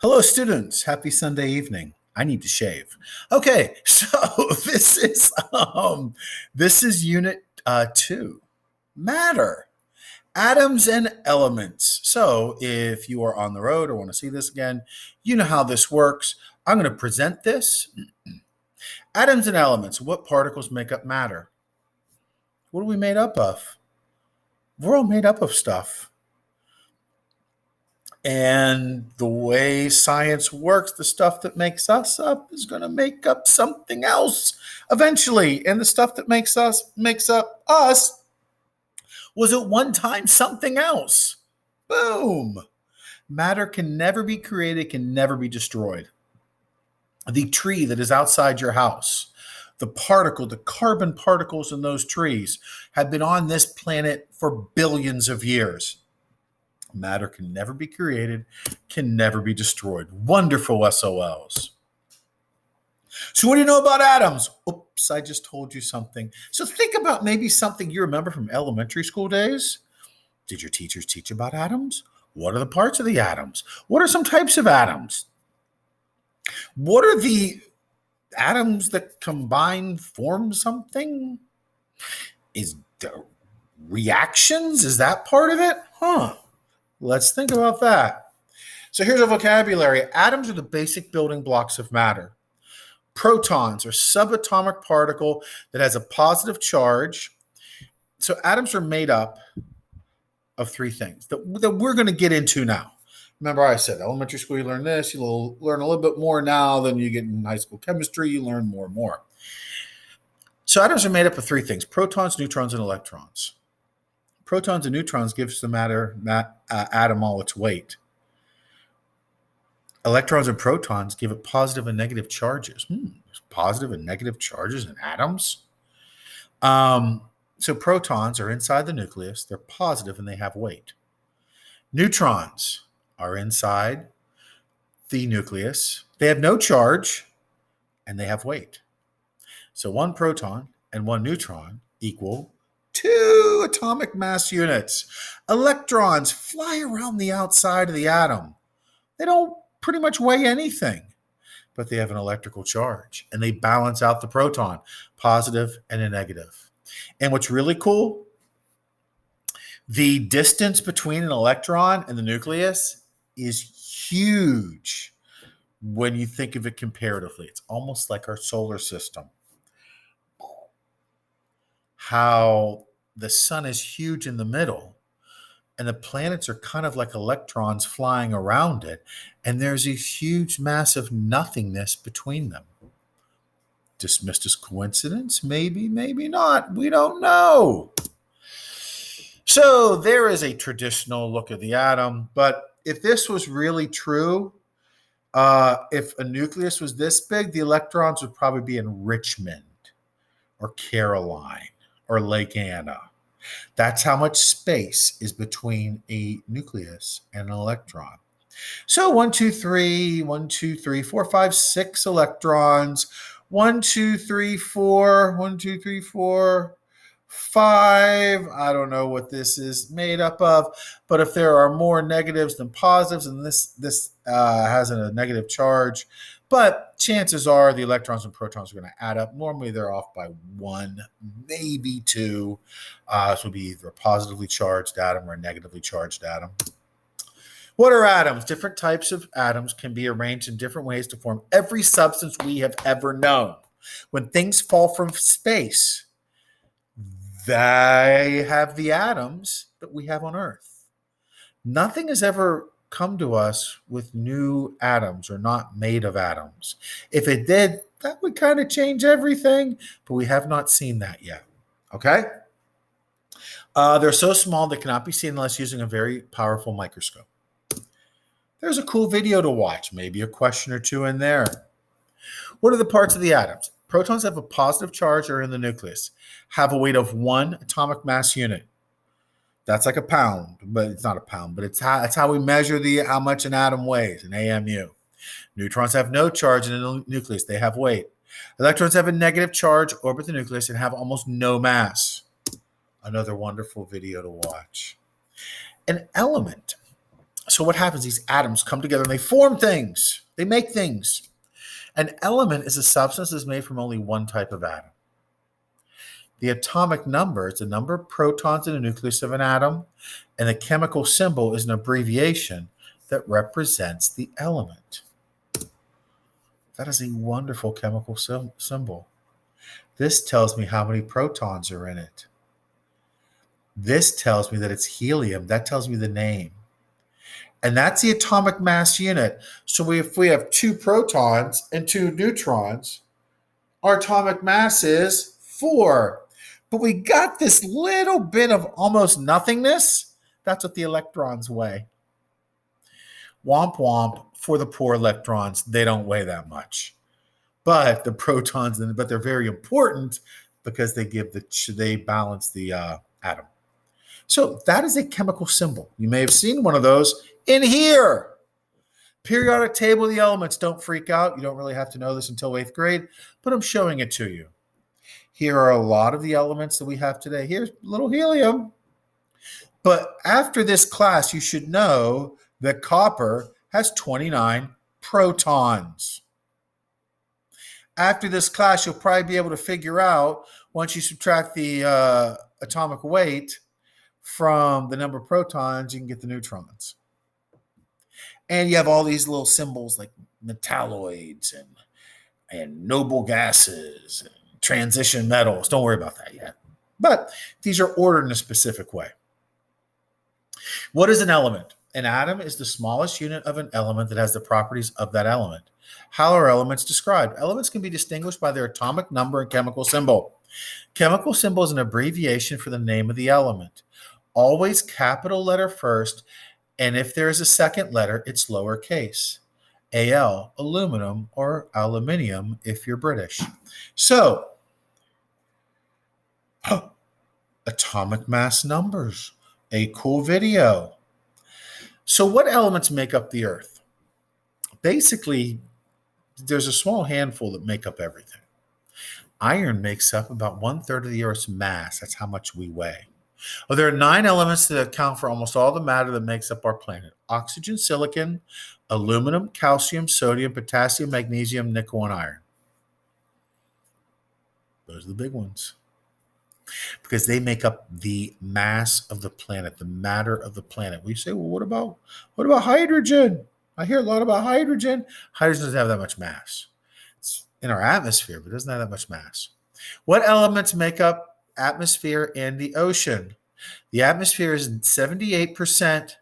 Hello, students. Happy Sunday evening. I need to shave. Okay, so this is Unit 2, Matter, Atoms and Elements. So, if you are on the road or want to see this again, you know how this works. I'm going to present this. Atoms and elements. What particles make up matter? What are we made up of? We're all made up of stuff. And the way science works, the stuff that makes us up is going to make up something else eventually. And the stuff that makes up us was at one time something else. Boom. Matter can never be created, can never be destroyed. The tree that is outside your house, the carbon particles in those trees have been on this planet for billions of years. Matter can never be created, can never be destroyed. Wonderful SOLs. So what do you know about atoms? Oops, I just told you something. So think about maybe something you remember from elementary school days. Did your teachers teach about atoms? What are the parts of the atoms? What are some types of atoms? What are the atoms that combine form something? Is there reactions? Is that part of it? Let's think about that. So here's a vocabulary. Atoms are the basic building blocks of matter. Protons are subatomic particle that has a positive charge. So atoms are made up of three things that we're going to get into now. Remember, I said elementary school, you learn this. You'll learn a little bit more now than you get in high school chemistry. You learn more and more. So atoms are made up of three things: protons, neutrons, and electrons. Protons and neutrons gives the atom all its weight. Electrons and protons give it positive and negative charges. There's positive and negative charges in atoms. So protons are inside the nucleus. They're positive and they have weight. Neutrons are inside the nucleus. They have no charge and they have weight. So one proton and one neutron equal 2 atomic mass units. Electrons fly around the outside of the atom. They don't pretty much weigh anything, but they have an electrical charge and they balance out the proton, positive and a negative. And what's really cool, the distance between an electron and the nucleus is huge when you think of it comparatively. It's almost like our solar system. How the sun is huge in the middle and the planets are kind of like electrons flying around it, and there's a huge massive nothingness between them. Dismissed as coincidence? Maybe, maybe not. We don't know. So there is a traditional look at the atom, but if this was really true, if a nucleus was this big, the electrons would probably be in Richmond or Caroline or Lake Anna. That's how much space is between a nucleus and an electron. So 1, 2, 3, 1, 2, 3, 4, 5, 6 electrons. 1, 2, 3, 4, 1, 2, 3, 4, 5. I don't know what this is made up of, but if there are more negatives than positives, and this has a negative charge, but chances are the electrons and protons are going to add up. Normally they're off by 1, maybe 2. This would be either a positively charged atom or a negatively charged atom. What are atoms? Different types of atoms can be arranged in different ways to form every substance we have ever known. When things fall from space, they have the atoms that we have on Earth. Nothing has ever come to us with new atoms or not made of atoms. If it did, that would kind of change everything, but we have not seen that yet. Okay? They're so small they cannot be seen unless using a very powerful microscope. There's a cool video to watch, maybe a question or two in there. What are the parts of the atoms? Protons have a positive charge or in the nucleus, have a weight of 1 atomic mass unit. That's like a pound, but it's not a pound, but it's how we measure how much an atom weighs, an AMU. Neutrons have no charge in the nucleus. They have weight. Electrons have a negative charge, orbit the nucleus, and have almost no mass. Another wonderful video to watch. An element. So what happens? These atoms come together and they form things. They make things. An element is a substance that's made from only one type of atom. The atomic number is the number of protons in the nucleus of an atom, and the chemical symbol is an abbreviation that represents the element. That is a wonderful chemical symbol. This tells me how many protons are in it. This tells me that it's helium. That tells me the name. And that's the atomic mass unit. So if we have 2 protons and 2 neutrons, our atomic mass is 4. But we got this little bit of almost nothingness. That's what the electrons weigh. Womp womp for the poor electrons. They don't weigh that much. But the protons, but they're very important because they balance the atom. So that is a chemical symbol. You may have seen one of those in here. Periodic table of the elements. Don't freak out. You don't really have to know this until 8th grade, but I'm showing it to you. Here are a lot of the elements that we have today. Here's little helium. But after this class, you should know that copper has 29 protons. After this class, you'll probably be able to figure out, once you subtract the atomic weight from the number of protons, you can get the neutrons. And you have all these little symbols like metalloids and noble gases and transition metals. Don't worry about that yet. But these are ordered in a specific way. What is an element? An atom is the smallest unit of an element that has the properties of that element. How are elements described? Elements can be distinguished by their atomic number and chemical symbol. Chemical symbol is an abbreviation for the name of the element. Always capital letter first, and if there is a second letter, it's lowercase. Al, aluminum, or aluminium if you're British. So, atomic mass numbers. A cool video. So what elements make up the Earth? Basically, there's a small handful that make up everything. Iron makes up about 1/3 of the Earth's mass. That's how much we weigh. Well, there are 9 elements that account for almost all the matter that makes up our planet. Oxygen, silicon, aluminum, calcium, sodium, potassium, magnesium, nickel, and iron. Those are the big ones. Because they make up the mass of the planet, the matter of the planet. We say, well, what about hydrogen? I hear a lot about hydrogen. Hydrogen doesn't have that much mass. It's in our atmosphere, but it doesn't have that much mass. What elements make up atmosphere and the ocean? The atmosphere is 78%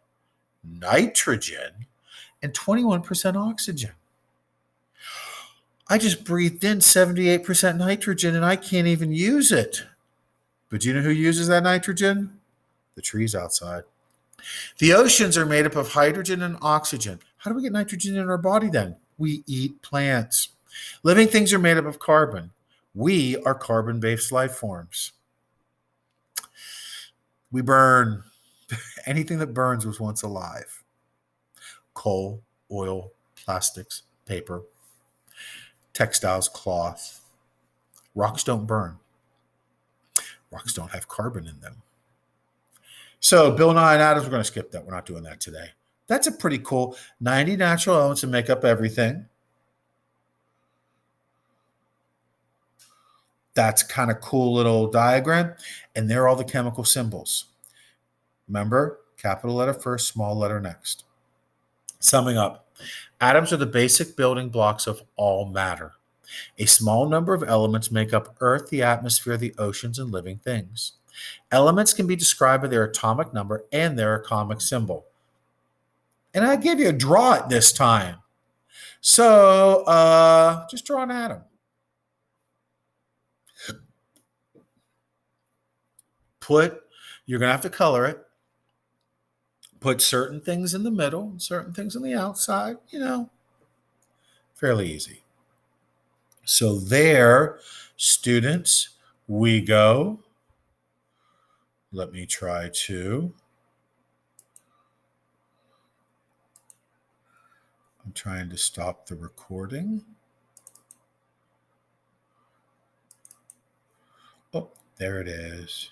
nitrogen and 21% oxygen. I just breathed in 78% nitrogen and I can't even use it. But do you know who uses that nitrogen? The trees outside. The oceans are made up of hydrogen and oxygen. How do we get nitrogen in our body then? We eat plants. Living things are made up of carbon. We are carbon-based life forms. We burn. Anything that burns was once alive. Coal, oil, plastics, paper, textiles, cloth. Rocks don't burn. Rocks don't have carbon in them. So Bill Nye and Adams, we're going to skip that. We're not doing that today. That's a pretty cool 90 natural elements that make up everything. That's kind of cool little diagram. And there are all the chemical symbols. Remember, capital letter first, small letter next. Summing up, atoms are the basic building blocks of all matter. A small number of elements make up Earth, the atmosphere, the oceans, and living things. Elements can be described by their atomic number and their atomic symbol. And I give you a draw it this time. So just draw an atom. You're going to have to color it. Put certain things in the middle, certain things on the outside, fairly easy. So there, students, we go. Let me try to. I'm trying to stop the recording. Oh, there it is.